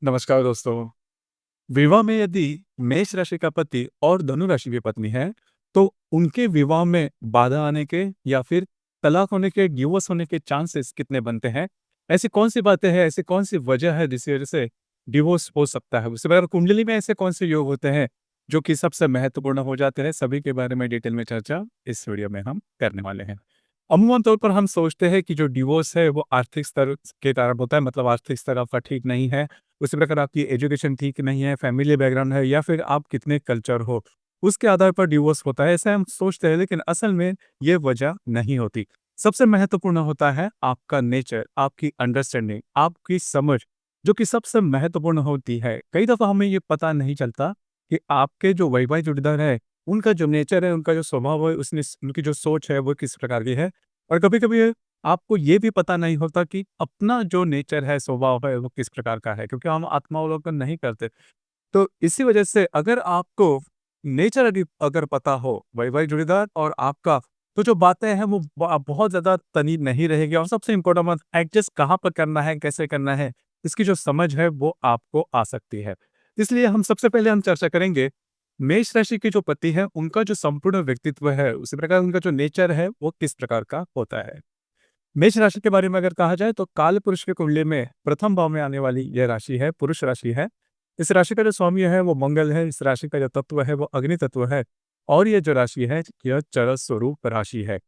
नमस्कार दोस्तों। विवाह में यदि मेष राशि का पति और धनु राशि की पत्नी है, तो उनके विवाह में बाधा आने के या फिर तलाक होने के, डिवोर्स होने के चांसेस कितने बनते हैं? ऐसी कौन-सी बातें हैं, ऐसी कौन-सी वजह है जिसकी वजह से डिवोर्स हो सकता है? उससे बगैर कुंडली में ऐसे कौन से योग होते हैं, जो कि सबसे महत्वपूर्ण हो जाते हैं? सभी के बारे में डिटेल में चर्चा इस वीडियो में हम करने वाले हैं। अमूमन तौर पर हम सोचते हैं कि जो डिवोर्स है वो आर्थिक स्तर के कारण होता है, मतलब आर्थिक स्तर आपका ठीक नहीं है, उसी प्रकार आपकी एजुकेशन ठीक नहीं है, फैमिली बैकग्राउंड है या फिर आप कितने कल्चर हो, उसके आधार पर डिवोर्स होता है, ऐसा हम सोचते हैं, लेकिन असल में ये वजह नहीं होती। सबसे महत्वपूर्ण होता है आपका नेचर, आपकी अंडरस्टैंडिंग, आपकी समझ, जो कि सबसे महत्वपूर्ण होती है। कई दफ़ा हमें ये पता नहीं चलता कि आपके जो वैवाहिक जोड़ीदार है, उनका जो नेचर है, उनका जो स्वभाव है, उसने उनकी जो सोच है, वो किस प्रकार की है। और कभी-कभी आपको ये भी पता नहीं होता कि अपना जो नेचर है, स्वभाव है, वो किस प्रकार का है, क्योंकि हम आत्मावलोकन नहीं करते। तो इसी वजह से अगर आपको नेचर यदि अगर पता हो वैवाहिक जोड़ीदार और आपका, तो जो बातें हैं वो बहुत ज़्यादा तनी नहीं रहेगी, और सबसे इम्पोर्टेंट बात, एडजस्ट कहाँ पर करना है, कैसे करना है, इसकी जो समझ है वो आपको आ सकती है। इसलिए हम सबसे पहले हम चर्चा करेंगे मेष राशि के जो पति हैं, उनका जो संपूर्ण व्यक्तित्व है, उसी प्रकार उनका जो नेचर है, वो किस प्रकार का होता है। मेष राशि के बारे में अगर कहा जाए तो कालपुरुष की कुंडली में प्रथम भाव में आने वाली यह राशि है, पुरुष राशि है। इस राशि का जो स्वामी है वो मंगल है, इस राशि का जो तत्व है वो अग्नि तत्व है, और ये जो राशि है यह चरस स्वरूप राशि है।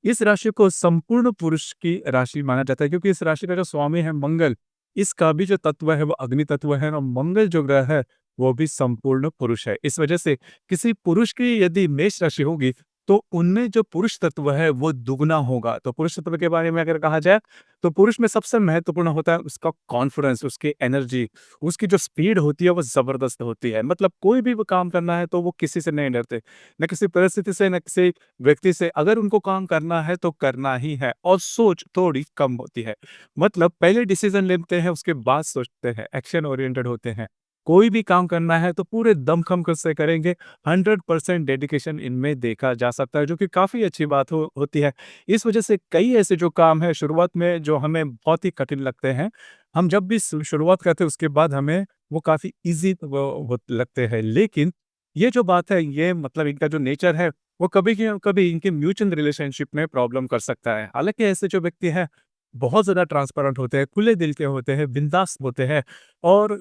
इस राशि को संपूर्ण पुरुष की राशि माना जाता है, क्योंकि इस राशि का जो स्वामी है मंगल, इसका भी जो तत्व है वो अग्नि तत्व है, और मंगल जो ग्रह है वो भी संपूर्ण पुरुष है। इस वजह से किसी पुरुष की यदि मेष राशि होगी, तो उनमें जो पुरुष तत्व है वो दुगना होगा। तो पुरुष तत्व के बारे में अगर कहा जाए, तो पुरुष में सबसे महत्वपूर्ण होता है उसका कॉन्फिडेंस, उसकी एनर्जी, उसकी जो स्पीड होती है वो ज़बरदस्त होती है। मतलब कोई भी वो काम करना है तो वो किसी से नहीं डरते, ना किसी परिस्थिति से, ना किसी व्यक्ति से। अगर उनको काम करना है तो करना ही है, और सोच थोड़ी कम होती है। मतलब पहले डिसीज़न लेते हैं, उसके बाद सोचते हैं, एक्शन ओरिएंटेड होते हैं। कोई भी काम करना है तो पूरे दमखम से करेंगे, 100% डेडिकेशन इनमें देखा जा सकता है, जो कि काफ़ी अच्छी बात होती है। इस वजह से कई ऐसे जो काम हैं शुरुआत में जो हमें बहुत ही कठिन लगते हैं, हम जब भी शुरुआत करते हैं उसके बाद हमें वो काफ़ी ईज़ी वो लगते हैं। लेकिन ये जो बात है, ये मतलब इनका जो नेचर है, वो कभी की कभी इनके म्यूचुअल रिलेशनशिप में प्रॉब्लम कर सकता है। हालाँकि ऐसे जो व्यक्ति हैं, बहुत ज़्यादा ट्रांसपेरेंट होते हैं, खुले दिल के होते हैं, बिंदास होते हैं, और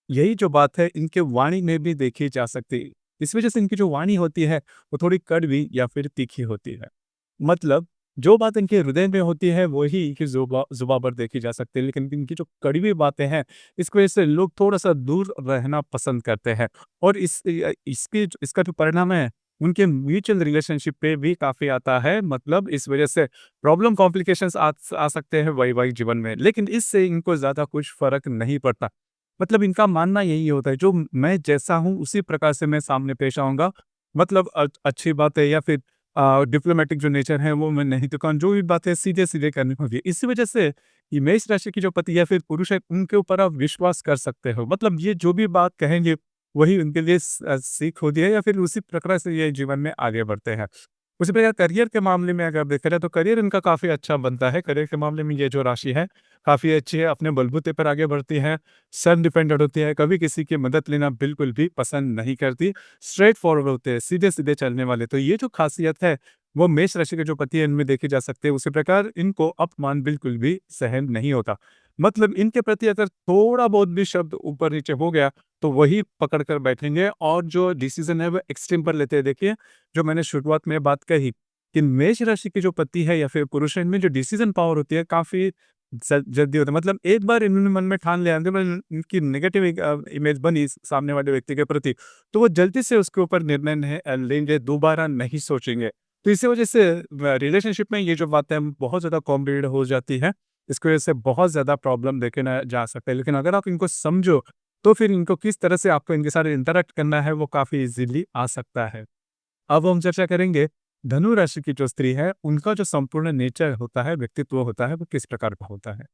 यही जो बात है इनके वाणी में भी देखी जा सकती है। इस वजह से इनकी जो वाणी होती है वो थोड़ी कड़वी या फिर तीखी होती है। मतलब जो बात इनके हृदय में होती है वही इनकी ज़ुबान पर देखी जा सकती है, लेकिन इनकी जो कड़वी बातें हैं, इसकी वजह से लोग थोड़ा-सा दूर रहना पसंद करते हैं, और इसका जो परिणाम है, उनके म्यूचुअल रिलेशनशिप पे भी काफ़ी आता है। मतलब इस वजह से प्रॉब्लम कॉम्प्लिकेशंस आ सकते हैं वैवाहिक जीवन में, लेकिन इससे इनको ज़्यादा कुछ फ़र्क नहीं पड़ता। मतलब इनका मानना यही होता है, जो मैं जैसा हूँ उसी प्रकार से मैं सामने पेश आऊँगा। मतलब अच्छी बातें या फिर डिप्लोमैटिक जो नेचर है वो मैं नहीं दिखाऊँ, जो भी बातें सीधे-सीधे करनी होगी। इसी वजह से ये मेष राशि की जो पति या फिर पुरुष है, उनके ऊपर आप विश्वास कर सकते हो। मतलब ये जो भी बात कहेंगे, वही उनके लिए सीख होती है, या फिर उसी प्रकार से ये जीवन में आगे बढ़ते हैं। उसी प्रकार करियर के मामले में अगर देखा जाए तो करियर इनका काफ़ी अच्छा बनता है। करियर के मामले में ये जो राशि है काफ़ी अच्छी है, अपने बलबूते पर आगे बढ़ती है, सेल्फ डिपेंडेंट होती है, कभी किसी की मदद लेना बिल्कुल भी पसंद नहीं करती, स्ट्रेट फॉरवर्ड होते हैं, सीधे-सीधे चलने वाले। तो ये जो खासियत है, वो मेष राशि के जो पति हैं इनमें देखी जा सकती है। उसी प्रकार इनको अपमान बिल्कुल भी सहन नहीं होता। मतलब इनके प्रति अगर थोड़ा बहुत भी शब्द ऊपर-नीचे हो गया, तो वही पकड़ कर बैठेंगे, और जो डिसीज़न है वो एक्सट्रीम पर लेते हैं। देखिए, जो मैंने शुरुआत में बात कही कि मेष राशि के जो पति है या फिर पुरुष है, इनमें जो डिसीज़न पावर होती है काफ़ी जल्दी होता है। मतलब एक बार इन्होंने मन में ठान लिया, इनकी नेगेटिव एक इमेज बनी सामने वाले व्यक्ति के प्रति, तो वो जल्दी से उसके ऊपर निर्णय लेंगे, दोबारा नहीं सोचेंगे। तो इसी वजह से रिलेशनशिप में ये जो बात है बहुत ज़्यादा कॉम्प्लिकेटेड हो जाती है। इसकी वजह से बहुत ज़्यादा प्रॉब्लम देखे ना जा सकता है। लेकिन अगर आप इनको समझो, तो फिर इनको किस तरह से आपको इनके साथ इंटरैक्ट करना है वो काफ़ी ईज़िली आ सकता है। अब हम चर्चा करेंगे धनु राशि की जो स्त्री है, उनका जो संपूर्ण नेचर होता है, व्यक्तित्व होता है, वो किस प्रकार का होता है।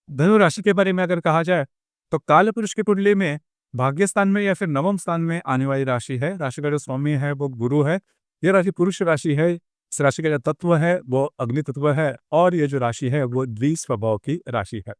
धनु राशि के बारे में अगर कहा जाए, तो कालपुरुष की कुंडली में भाग्य स्थान में या फिर नवम स्थान में आने वाली राशि है। राशि का जो स्वामी है वो गुरु है। ये राशि पुरुष राशि है। इस राशि का जो तत्व है वो अग्नि तत्व है, और ये जो राशि है वो द्वि स्वभाव की राशि है।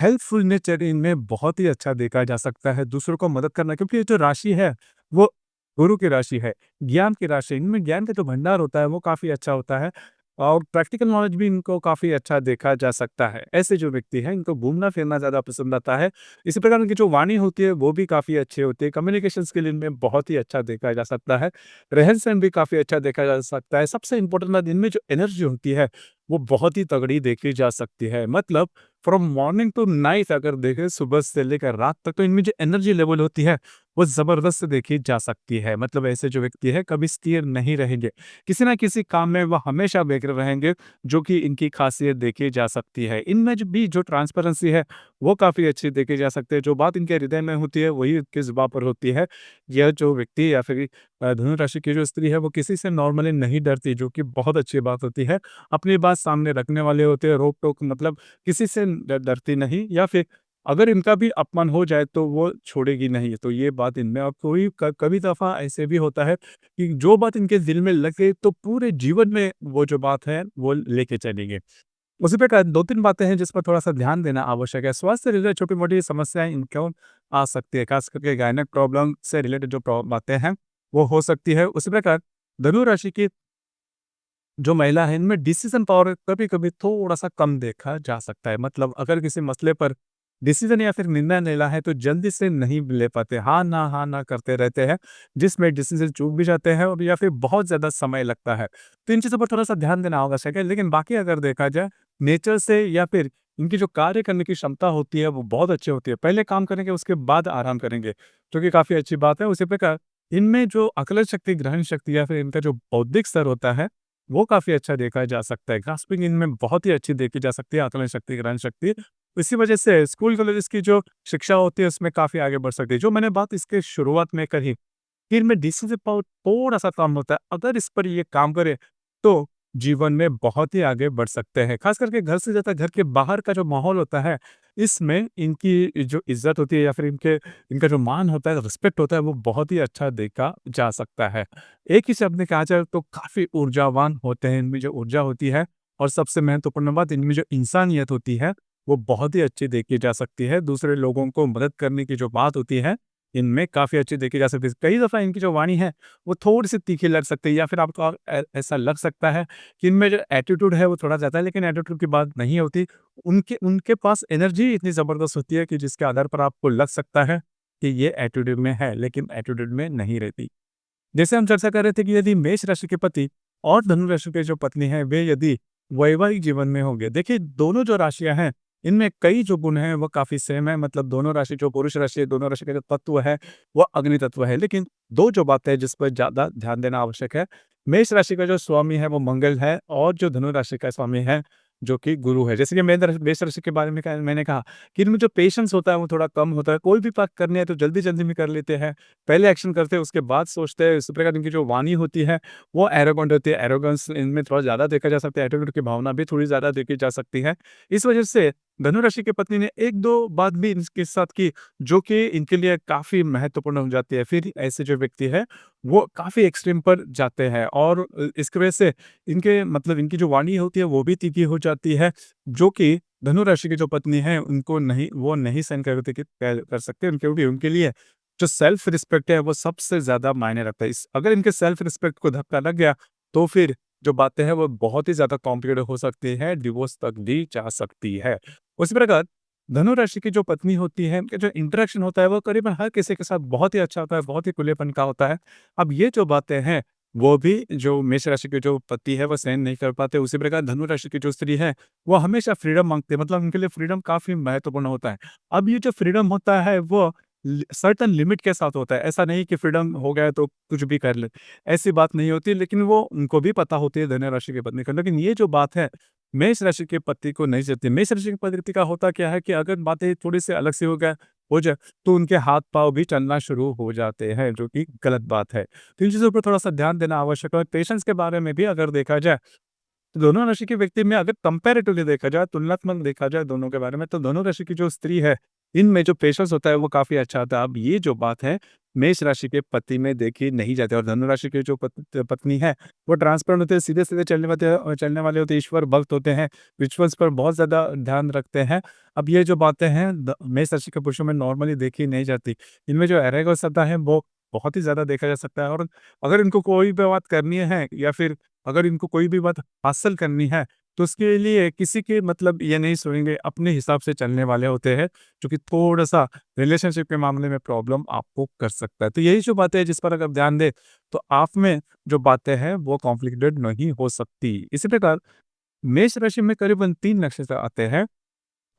हेल्पफुल नेचर इनमें बहुत ही अच्छा देखा जा सकता है, दूसरों को मदद करना, क्योंकि ये जो राशि है, वो गुरु की राशि है, ज्ञान की राशि। इनमें ज्ञान का जो भंडार होता है, वो काफ़ी अच्छा होता है और प्रैक्टिकल नॉलेज भी इनको काफ़ी अच्छा देखा जा सकता है। ऐसे जो व्यक्ति हैं, इनको घूमना-फिरना ज़्यादा पसंद आता है। इसी प्रकार उनकी जो वाणी होती है, वो भी काफ़ी अच्छी होती है। कम्युनिकेशन स्किल इनमें बहुत ही अच्छा देखा जा सकता है। रहन-सहन भी काफ़ी अच्छा देखा जा सकता है। सबसे इम्पोर्टेंट बात, इनमें जो एनर्जी होती है, वो बहुत ही तगड़ी देखी जा सकती है। मतलब फ्रॉम मॉर्निंग टू नाइट अगर देखें, सुबह से लेकर रात तक, तो इनमें जो एनर्जी लेवल होती है, वो ज़बरदस्त देखी जा सकती है। मतलब ऐसे जो व्यक्ति है, कभी स्थिर नहीं रहेंगे। किसी न किसी काम में वो हमेशा व्यग्र रहेंगे, जो कि इनकी खासियत देखी जा सकती है। इनमें जो भी जो ट्रांसपेरेंसी है, वो काफ़ी अच्छी देखी जा सकती है। जो बात इनके हृदय में होती है, वही इनकी ज़ुबान पर होती है। यह जो व्यक्ति या फिर धनु राशि की जो स्त्री है, वो किसी से नॉर्मली नहीं डरती, जो कि बहुत अच्छी बात होती है। अपनी बात सामने रखने वाले होते हैं, रोक-टोक मतलब किसी से डरती नहीं, या फिर अगर इनका भी अपमान हो जाए तो वो छोड़ेगी नहीं। तो ये बात इनमें, और कोई कभी दफ़ा ऐसे भी होता है कि जो बात इनके दिल में लगे, तो पूरे जीवन में वो जो बात है, वो लेके चलेंगे। उसी प्रकार 2-3 बातें हैं जिस पर थोड़ा-सा ध्यान देना आवश्यक है। स्वास्थ्य से रिलेटेड छोटी-मोटी समस्याएँ इनको आ सकती है, ख़ास करके गायनेक प्रॉब्लम से रिलेटेड जो बातें हैं, वो हो सकती है। उसी प्रकार धनु राशि की जो महिला है, इनमें डिसीज़न पावर कभी-कभी थोड़ा-सा कम देखा जा सकता है। मतलब अगर किसी मसले पर डिसीज़न या फिर निर्णय लेना है, तो जल्दी से नहीं ले पाते। हाँ, ना करते रहते हैं, जिसमें डिसीज़न चूक भी जाते हैं और या फिर बहुत ज़्यादा समय लगता है। तो इन चीज़ों पर थोड़ा-सा ध्यान देना आवश्यक है। लेकिन बाकी अगर देखा जाए, नेचर से या फिर इनकी जो कार्य करने की क्षमता होती है, वो बहुत अच्छी होती है। पहले काम करेंगे, उसके बाद आराम करेंगे, जो कि काफ़ी अच्छी बात है। उसी प्रकार इनमें जो अकल शक्ति, ग्रहण शक्ति या फिर इनका जो बौद्धिक स्तर होता है, वो काफ़ी अच्छा देखा जा सकता है। ग्रास्पिंग इनमें बहुत ही अच्छी देखी जा सकती है, आकलन शक्ति, ग्रहण शक्ति। इसी वजह से स्कूल कॉलेजेस की जो शिक्षा होती है, उसमें काफ़ी आगे बढ़ सकती है। जो मैंने बात इसके शुरुआत में कही, कि इनमें डिसीज़न पावर थोड़ा-सा कम होता है। अगर इस पर ये काम करें, तो जीवन में बहुत ही आगे बढ़ सकते हैं। ख़ास करके घर से ज़्यादा घर के बाहर का जो माहौल होता है, इसमें इनकी जो इज़्ज़त होती है या फिर इनका जो मान होता है, रिस्पेक्ट होता है, वो बहुत ही अच्छा देखा जा सकता है। एक ही शब्द में कहा जाए तो काफ़ी ऊर्जावान होते हैं, इनमें जो ऊर्जा होती है, और सबसे महत्वपूर्ण बात, इनमें जो इंसानियत होती है, वो बहुत ही अच्छी देखी जा सकती है। दूसरे लोगों को मदद करने की जो बात होती है, इनमें काफ़ी अच्छी देखी जा सकती है। कई दफ़ा इनकी जो वाणी है, वो थोड़ी-सी तीखी लग सकती है, या फिर आपको ऐसा लग सकता है कि इनमें जो एटीट्यूड है, वो थोड़ा ज़्यादा है, लेकिन एटीट्यूड की बात नहीं होती। उनके उनके पास एनर्जी इतनी ज़बरदस्त होती है कि जिसके आधार पर आपको लग सकता है कि ये एटीट्यूड में है, लेकिन एटीट्यूड में नहीं रहती। जैसे हम चर्चा कर रहे थे कि यदि मेष राशि के पति और धनु राशि के जो पत्नी है, वे यदि वैवाहिक जीवन में होंगे, देखिए दोनों जो राशियां हैं, इनमें कई जो गुण हैं, वो काफी सेम है। मतलब दोनों राशि, जो पुरुष राशि है, दोनों राशि का जो तत्व है, वो अग्नि तत्व है। लेकिन दो जो बातें हैं जिस पर ज्यादा ध्यान देना आवश्यक है, मेष राशि का जो स्वामी है, वो मंगल है, और जो धनु राशि का स्वामी है, जो कि गुरु है। जैसे कि मेष राशि के बारे में मैंने कहा कि इनमें जो पेशेंस होता है, वो थोड़ा कम होता है। कोई भी बात करनी है तो जल्दी जल्दी में कर लेते हैं, पहले एक्शन करते हैं, उसके बाद सोचते हैं। इसी प्रकार इनकी जो वाणी होती है, वो एरोगेंट होती है। एरोगेंस इनमें थोड़ा ज़्यादा देखा जा सकता है, एटीट्यूड की भावना भी थोड़ी ज़्यादा देखी जा सकती है। इस वजह से धनु राशि की पत्नी ने 1-2 बात भी इनके साथ की, जो कि इनके लिए काफ़ी महत्वपूर्ण हो जाती है। फिर ऐसे जो व्यक्ति है, वो काफ़ी एक्सट्रीम पर जाते हैं, और इसकी वजह से इनके मतलब इनकी जो वाणी होती है, वो भी तीखी हो जाती है, जो कि धनु राशि की जो पत्नी है, उनको नहीं, वो नहीं सहन कर सकते। उनके लिए जो सेल्फ रिस्पेक्ट है, वो सबसे ज़्यादा मायने रखता है। इस अगर इनके सेल्फ रिस्पेक्ट को धक्का लग गया, तो फिर जो बातें हैं, वो बहुत ही ज़्यादा कॉम्प्लिकेटेड हो सकती हैं, डिवोर्स तक भी जा सकती है। उसी प्रकार धनु राशि की जो पत्नी होती है, इनका जो इंटरेक्शन होता है, वो करीबन हर किसी के साथ बहुत ही अच्छा होता है, बहुत ही खुलेपन का होता है। अब ये जो बातें हैं, वो भी जो मेष राशि के जो पति है, वो सहन नहीं कर पाते। उसी प्रकार धनु राशि की जो स्त्री है, वो हमेशा फ्रीडम माँगते हैं, मतलब उनके लिए फ्रीडम काफ़ी महत्वपूर्ण होता है। अब ये जो फ्रीडम होता है, वो सर्टेन लिमिट के साथ होता है। ऐसा नहीं कि फ्रीडम हो गया तो कुछ भी कर ले, ऐसी बात नहीं होती। लेकिन वो उनको भी पता होती है, धनु राशि के पत्नी को। लेकिन ये जो बात है, मेष राशि के पति को नहीं चलती। मेष राशि के पति का होता क्या है कि अगर बातें थोड़ी सी अलग से हो जाए, तो उनके हाथ पाँव भी चलना शुरू हो जाते हैं, जो कि गलत बात है। तो इन चीज़ों पर थोड़ा सा ध्यान देना आवश्यक है। पेशेंस के बारे में भी अगर देखा जाए, तो दोनों राशि के व्यक्ति में अगर कंपैरेटिवली देखा जाए, तुलनात्मक देखा जाए दोनों के बारे में, तो दोनों राशि की जो स्त्री है, इनमें जो पेशेंस होता है, वो काफ़ी अच्छा होता है। अब ये जो बात है, मेष राशि के पति में देखी नहीं जाती। और धनु राशि की जो पत्नी है, वो ट्रांसपेरेंट होते हैं, सीधे-सीधे चलने वाले होते हैं, ईश्वर भक्त होते हैं, रिचुअल्स पर बहुत ज़्यादा ध्यान रखते हैं। अब ये जो बातें हैं मेष राशि के पुरुषों में नॉर्मली देखी नहीं जाती। इनमें जो अराजकता है वो बहुत ही ज़्यादा देखा जा सकता है। और अगर इनको कोई भी बात करनी है या फिर अगर इनको कोई भी बात हासिल करनी है, तो उसके लिए किसी के मतलब ये नहीं सुनेंगे, अपने हिसाब से चलने वाले होते हैं, जो कि थोड़ा-सा रिलेशनशिप के मामले में प्रॉब्लम आपको कर सकता है। तो यही जो बातें हैं जिस पर अगर ध्यान दें, तो आप में जो बातें हैं वो कॉन्फ्लिक्टेड नहीं हो सकती। इसी प्रकार मेष राशि में करीबन 3 नक्षत्र आते हैं,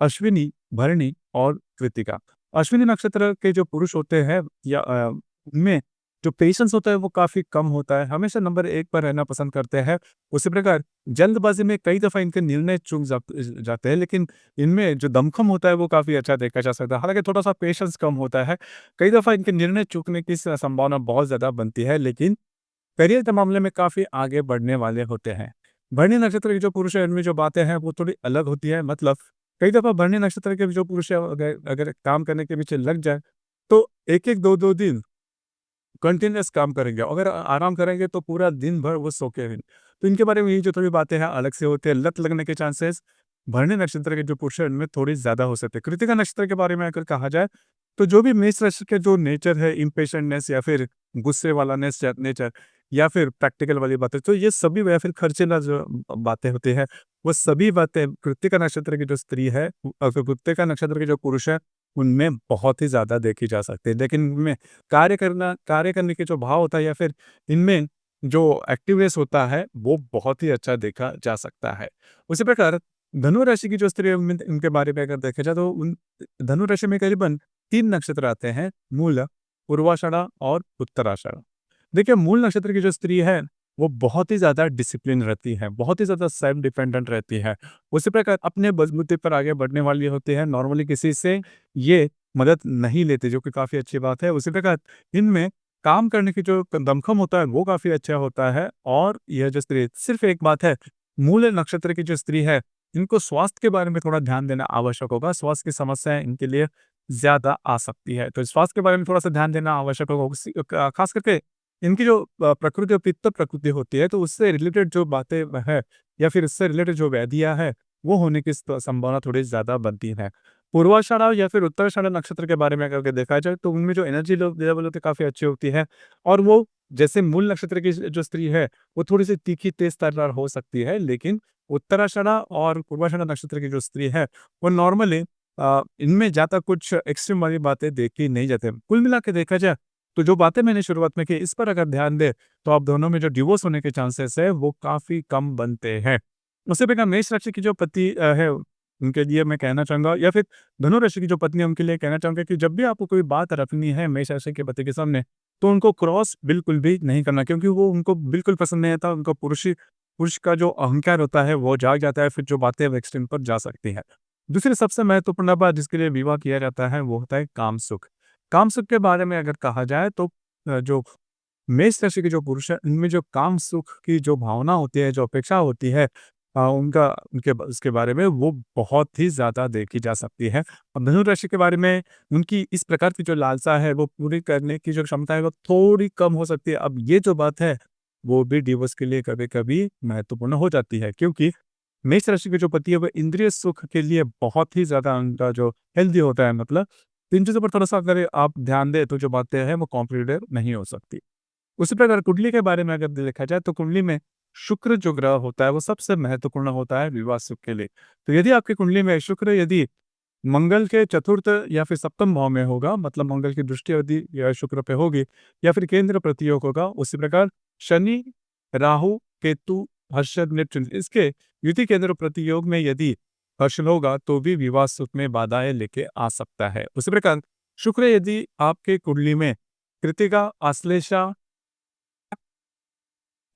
अश्विनी, भरणी और कृत्तिका। अश्विनी नक्षत्र के जो पुरुष होते हैं या उनमें जो पेशेंस होता है वो काफ़ी कम होता है, हमेशा नंबर 1 पर रहना पसंद करते हैं। उसी प्रकार जल्दबाज़ी में कई दफ़ा इनके निर्णय चूक जाते हैं, लेकिन इनमें जो दमखम होता है वो काफ़ी अच्छा देखा जा सकता है। हालाँकि थोड़ा-सा पेशेंस कम होता है, कई दफ़ा इनके निर्णय चूकने की संभावना बहुत ज़्यादा बनती है, लेकिन करियर के मामले में काफ़ी आगे बढ़ने वाले होते हैं। भरणी नक्षत्र के जो पुरुष हैं, इनमें जो बातें हैं वो थोड़ी अलग होती है। मतलब कई दफ़ा भरणी नक्षत्र के जो पुरुष हैं, अगर अगर काम करने के पीछे लग जाए, तो 1-1, 2-2 दिन कंटीन्यूअस काम करेंगे। अगर आराम करेंगे तो पूरा दिन भर वो सो के रहेंगे। तो इनके बारे में ये जो थोड़ी बातें हैं अलग से होते हैं। लत लगने के चांसेस भरणी नक्षत्र के जो पुरुष हैं, इनमें थोड़ी ज़्यादा हो सकते हैं। कृत्तिका नक्षत्र के बारे में अगर कहा जाए, तो जो भी मेष राशि के जो नेचर है, इम्पेशेंटनेस या फिर गुस्से वाला नेचर या फिर प्रैक्टिकल वाली बातें, तो ये सभी या फिर खर्चीला जो बातें होती हैं, वो सभी बातें कृत्तिका नक्षत्र की जो स्त्री है, कृत्तिका नक्षत्र के जो पुरुष है, उनमें बहुत ही ज़्यादा देखी जा सकती है। लेकिन इनमें कार्य करने के जो भाव होता है या फिर इनमें जो एक्टिवनेस होता है, वो बहुत ही अच्छा देखा जा सकता है। उसी प्रकार धनु राशि की जो स्त्री है, उनमें उनके बारे में अगर देखा जाए, तो उन धनु राशि में करीबन 3 नक्षत्र आते हैं, मूल, पूर्वाषाढ़ा और उत्तराषाढ़ा। देखिए, मूल नक्षत्र की जो स्त्री है, वो बहुत ही ज़्यादा डिसिप्लिन रहती है, बहुत ही ज़्यादा सेल्फ डिपेंडेंट रहती है। उसी प्रकार अपने बलबूते पर आगे बढ़ने वाली होती है, नॉर्मली किसी से ये मदद नहीं लेते, जो कि काफ़ी अच्छी बात है। उसी प्रकार इनमें काम करने की जो दमखम होता है, वो काफ़ी अच्छा होता है। और यह जो स्त्री सिर्फ़ एक बात है, मूल नक्षत्र की जो स्त्री है, इनको स्वास्थ्य के बारे में थोड़ा ध्यान देना आवश्यक होगा। स्वास्थ्य की समस्याएँ इनके लिए ज़्यादा आ सकती है, तो स्वास्थ्य के बारे में थोड़ा-सा ध्यान देना आवश्यक होगा। ख़ास करके इनकी जो प्रकृति और पित्त प्रकृति होती है, तो उससे रिलेटेड जो बातें है या फिर इससे रिलेटेड जो व्याधियाँ हैं, वो होने की संभावना थोड़ी ज़्यादा बनती है। पूर्वाषाढ़ा या फिर उत्तराषाढ़ा नक्षत्र के बारे में अगर के देखा जाए, तो उनमें जो एनर्जी लेवल होती है काफ़ी अच्छी होती है। और वो जैसे मूल नक्षत्र की जो स्त्री है, वो थोड़ी-सी तीखी तेज़-तर्रार हो सकती है, लेकिन उत्तराषाढ़ा और पूर्वाषाढ़ा नक्षत्र की जो स्त्री है, वो नॉर्मली इनमें ज़्यादा कुछ एक्सट्रीम वाली बातें देखी नहीं जाती। कुल मिला के देखा जाए, तो जो बातें मैंने शुरुआत में की, इस पर अगर ध्यान दें, तो आप दोनों में जो डिवोर्स होने के चांसेस है, वो काफ़ी कम बनते हैं। उसी प्रकार मेष राशि की जो पति है, उनके लिए मैं कहना चाहूँगा, या फिर धनु राशि की जो पत्नी है, उनके लिए कहना चाहूँगा कि जब भी आपको कोई बात रखनी है मेष राशि के पति के सामने, तो उनको क्रॉस बिल्कुल भी नहीं करना, क्योंकि वो उनको बिल्कुल पसंद नहीं आता। उनको पुरुष का जो अहंकार होता है, वो जाग जाता है, फिर जो बातें वो एक्सट्रीम पर जा सकती हैं। दूसरी सबसे महत्वपूर्ण बात जिसके लिए विवाह किया जाता है, वो होता है काम सुख। काम सुख के बारे में अगर कहा जाए, तो जो मेष राशि के जो पुरुष हैं, इनमें जो काम सुख की जो भावना होती है, जो अपेक्षा होती है, उनका उनके उसके बारे में वो बहुत ही ज़्यादा देखी जा सकती है। और धनु राशि के बारे में उनकी इस प्रकार की जो लालसा है, वो पूरी करने की जो क्षमता है, वो थोड़ी कम हो सकती है। अब ये जो बात है, वो भी डिवोर्स के लिए कभी-कभी महत्वपूर्ण हो जाती है, क्योंकि मेष राशि के जो पति है, वो इंद्रिय सुख के लिए बहुत ही ज़्यादा उनका जो हेल्दी होता है, मतलब तो इन चीज़ों पर थोड़ा-सा अगर आप ध्यान दें, तो जो बातें हैं वो कॉम्प्लिकेटेड नहीं हो सकती। उसी प्रकार कुंडली के बारे में अगर देखा जाए, तो कुंडली में शुक्र जो ग्रह होता है, वो सबसे महत्वपूर्ण होता है विवाह सुख के लिए। तो यदि आपकी कुंडली में शुक्र यदि मंगल के चतुर्थ या फिर सप्तम भाव में होगा, मतलब मंगल की दृष्टि यदि या शुक्र पे होगी या फिर केंद्र प्रतियोग होगा, उसी प्रकार शनि, राहु, केतु, हर्षद, नेपच्यून, इसके युति केंद्र प्रतियोग में यदि हर्षण होगा, तो भी विवाह सुख में बाधाएं लेके आ सकता है। उसी प्रकार शुक्र यदि आपके कुंडली में कृतिका, आश्लेषा,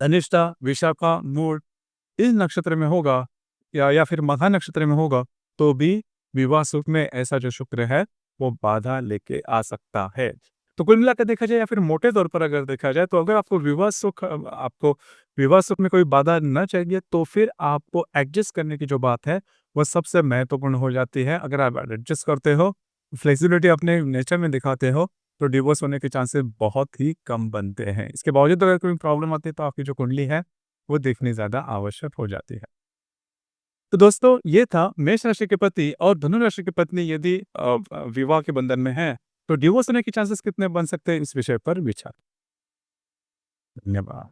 धनिष्ठा, विशाखा, मूल इस नक्षत्र में होगा या फिर मघा नक्षत्र में होगा, तो भी विवाह सुख में ऐसा जो शुक्र है, वो बाधा लेके आ सकता है। तो कुल मिलाकर देखा जाए या फिर मोटे तौर पर अगर देखा जाए, तो अगर आपको विवाह सुख में कोई बाधा ना चाहिए, तो फिर आपको एडजस्ट करने की जो बात है, वो सबसे महत्वपूर्ण हो जाती है। अगर आप एडजस्ट करते हो, फ्लेक्सिबिलिटी अपने नेचर में दिखाते हो, तो डिवोर्स होने के चांसेस बहुत ही कम बनते हैं। इसके बावजूद अगर कोई प्रॉब्लम आती है तो आपकी जो कुंडली है, वो देखनी ज़्यादा आवश्यक हो जाती है। तो दोस्तों ये था मेष राशि के पति और धनु राशि की पत्नी यदि विवाह के बंधन में है, तो डिवोर्स होने के चांसेस कितने बन सकते हैं, इस विषय पर विचार। धन्यवाद।